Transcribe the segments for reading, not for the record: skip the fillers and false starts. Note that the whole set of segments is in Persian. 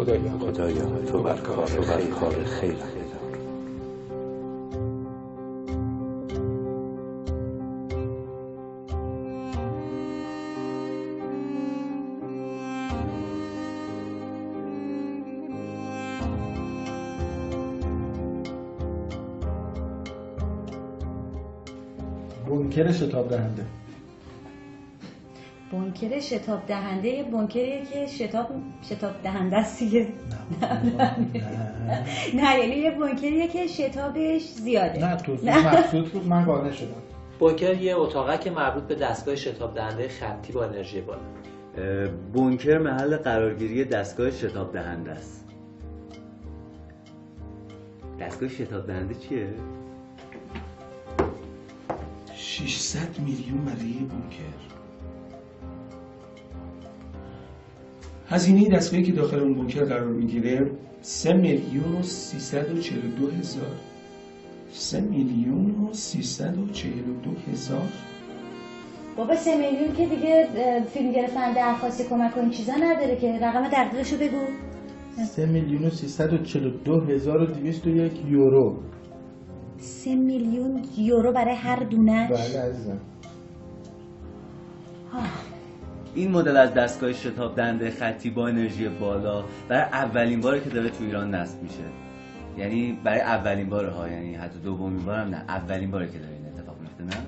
خدایا تو بر کار خیر. بنکر شتاب دهنده. بنکر شتاب دهنده بنکریه که شتاب دهنده است دیگه. نه یعنی یه بنکریه که شتابش زیاده. نه تو مقصود بود، من قانع شدم. بنکر یه اتاقک مربوط به دستگاه شتاب دهنده خطی با انرژی بالا. بنکر محل قرارگیری دستگاه شتاب دهنده است. دستگاه شتاب دهنده چیه؟ 600 میلیون برای بنکر. هزینه دستگاهی که داخل اون بنکر قرار میگیره 3,342,000. 3,342,000. بابا 3 میلیون که دیگه فیلم گرفتن درخواست کمک و این چیزا نداره که. رقم دقیقشو بگو. 3,342,201 یورو. 3 میلیون یورو برای هر دونش. بله عزیزم. این مدل از دستگاه شتاب دهنده خطی با انرژی بالا برای اولین باره که داره تو ایران نصب میشه. یعنی برای اولین باره ها، یعنی حتی دومین بار هم نه، اولین باره که داره این اتفاق میفته. نه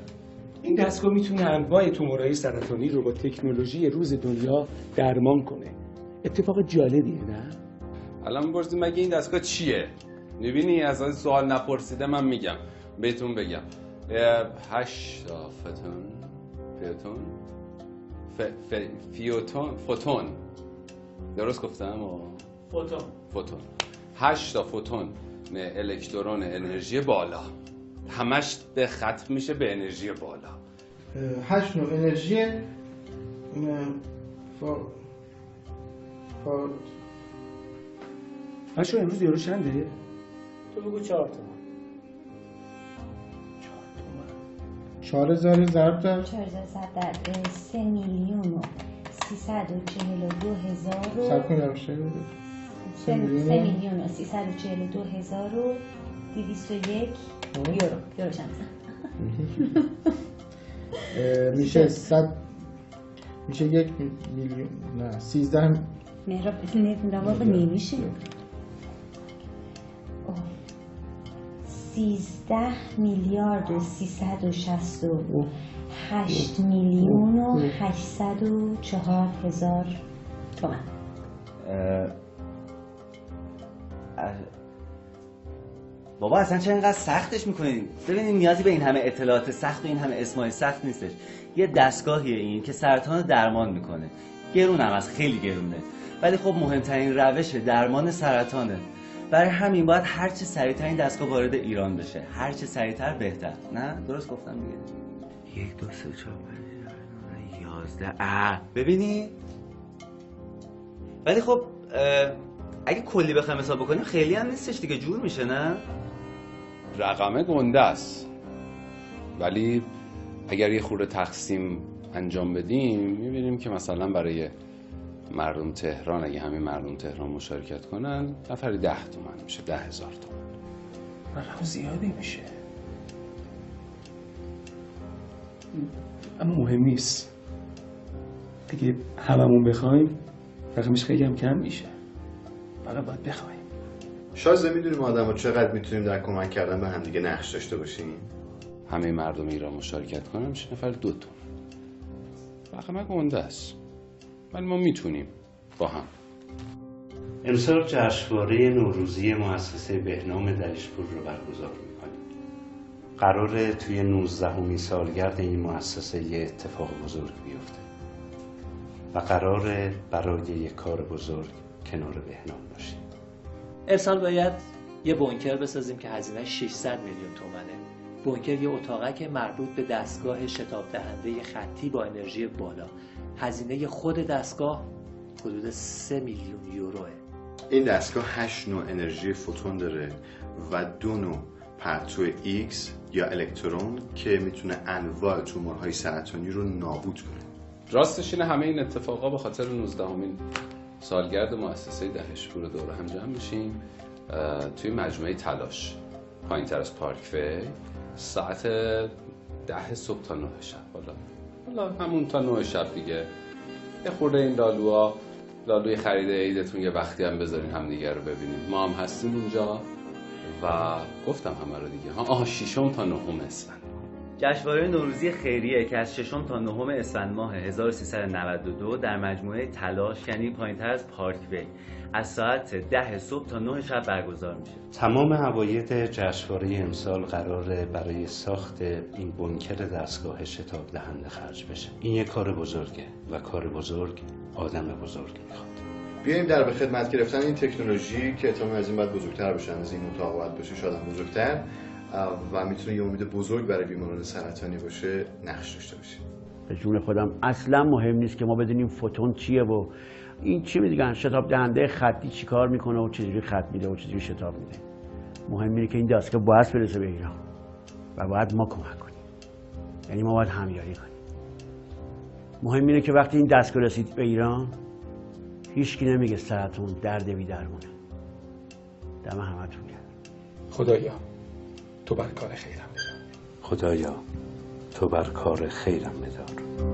این دستگاه میتونه انواع تومورهای سرطانی رو با تکنولوژی روز دنیا درمان کنه. اتفاق جالبیه نه؟ الان می‌پرسی مگه این دستگاه چیه؟ می‌بینی از این سوال نپرسیده من میگم. بهتون بگم 8 فوتون درست گفتم؟ فوتون 8 تا فوتون الکترون انرژی بالا، همش به ختم میشه به انرژی بالا. 8 نوع انرژی هشو امروز یورو چنده؟ تو بگو 4 تومن. 4,000 ضرب در 4,000 در 3 میلیون و 342,000 سب کنی روشه 3 میلیون و 342,201 یورو شمسه. میشه 100 میشه 1 میلیون نه 13 مهراب واقعا نمیشه. 13 میلیارد و 368 میلیون و 804,000 تومان. بابا اصلا چرا اینقدر سختش میکنین؟ ببینید نیازی به این همه اطلاعات سخت و این همه اسمای سخت نیستش. یه دستگاهیه این که سرطان درمان میکنه. گرون هم از خیلی گرونه. ولی خب مهمترین روش درمان سرطانه. برای همین باید هر چه سریعتر این دستگاه وارد ایران بشه. هر چه سریعتر بهتر. نه درست گفتم دیگه. 1 2 3 4 5 11 ببینی؟ ولی خب اگه کلی بخوایم حساب بکنیم خیلی هم نیستش دیگه، جور میشه نه؟ رقم گنده است، ولی اگر یه خورده تقسیم انجام بدیم میبینیم که مثلا برای مردم تهران، اگه همین مردم تهران مشارکت کنن، نفری 10 تومن میشه، 10,000 تومن. رقم زیادی میشه، اما مهم نیست. اگه هممون بخوایم رقمش خیلی هم کم میشه، فقط باید بخوایم. شازده میدونیم آدم ها چقدر میتونیم در کمک کردن به همدیگه نقش داشته باشیم؟ همه مردم ایران مشارکت کنن میشه نفر 2 تومن. رقم گنده است، ولی ما میتونیم با هم. امسال جشنواره نوروزی مؤسسه بهنام دریچپور رو برگزار میکنیم. قراره توی 19مین سالگرد این مؤسسه یه اتفاق بزرگ بیفته و قراره برای یک کار بزرگ کنار بهنام باشیم. امسال باید یه بنکر بسازیم که هزینه 600 میلیون تومنه. بنکر یه اتاقک مربوط به دستگاه شتاب دهنده خطی با انرژی بالا. هزینه خود دستگاه حدود 3 میلیون یوروه. این دستگاه 8 نوع انرژی فوتون داره و 2 نوع پرتو ایکس یا الکترون که میتونه انواع تومورهای سرطانی رو نابود کنه. راستش اینه همه این اتفاقا به خاطر 19مین سالگرد مؤسسه دهشپور دوره هم جمع میشیم توی مجموعه تلاش پایین‌تر از پارک وی ساعت 10 صبح تا 9 شب. حالا همون تا 9 شب دیگه یه خورده این لالوی خرید عیدتون یه وقتی هم بذارین هم دیگه رو ببینید. ما هم هستیم اونجا و گفتم همه رو دیگه. 6 تا 9 اسفند. جشنواره نوروزی خیریه که از 6 تا 9 اسفند ماه 1392 در مجموعه تلاش یعنی پایین‌تر از پارک وی از ساعت 10 صبح تا 9 شب برگزار میشه. تمام عواید جشنواره امسال قراره برای ساخت این بنکر دستگاه شتاب دهنده خرج بشه. این یه کار بزرگه و کار بزرگ آدم بزرگ میخواد. بیایم در به خدمت گرفتن این تکنولوژی که احتمالاً از این بعد بزرگتر بشن، از این اتاق باید بشه شاید هم بزرگتر و میتونه یه امید بزرگ برای بیماران سرطانی باشه نقش داشته باشه. به جون خودم اصلا مهم نیست که ما بدونیم فوتون چیه و این چی میگن شتاب دهنده خطی چی کار میکنه و چجوری خط میده و چجوری شتاب میده. مهم اینه که این دستگاه باید برسه به ایران و باید ما کمک کنیم، یعنی ما باید همیاری کنیم. مهم اینه که وقتی این دستگاه رسید به ایران هیچکی نمیگه سرطان درد بی درمونه. دم همتون گرم. خدایا تو بر کار خیرم بدار. خدایا تو بر کار خیرم بدار.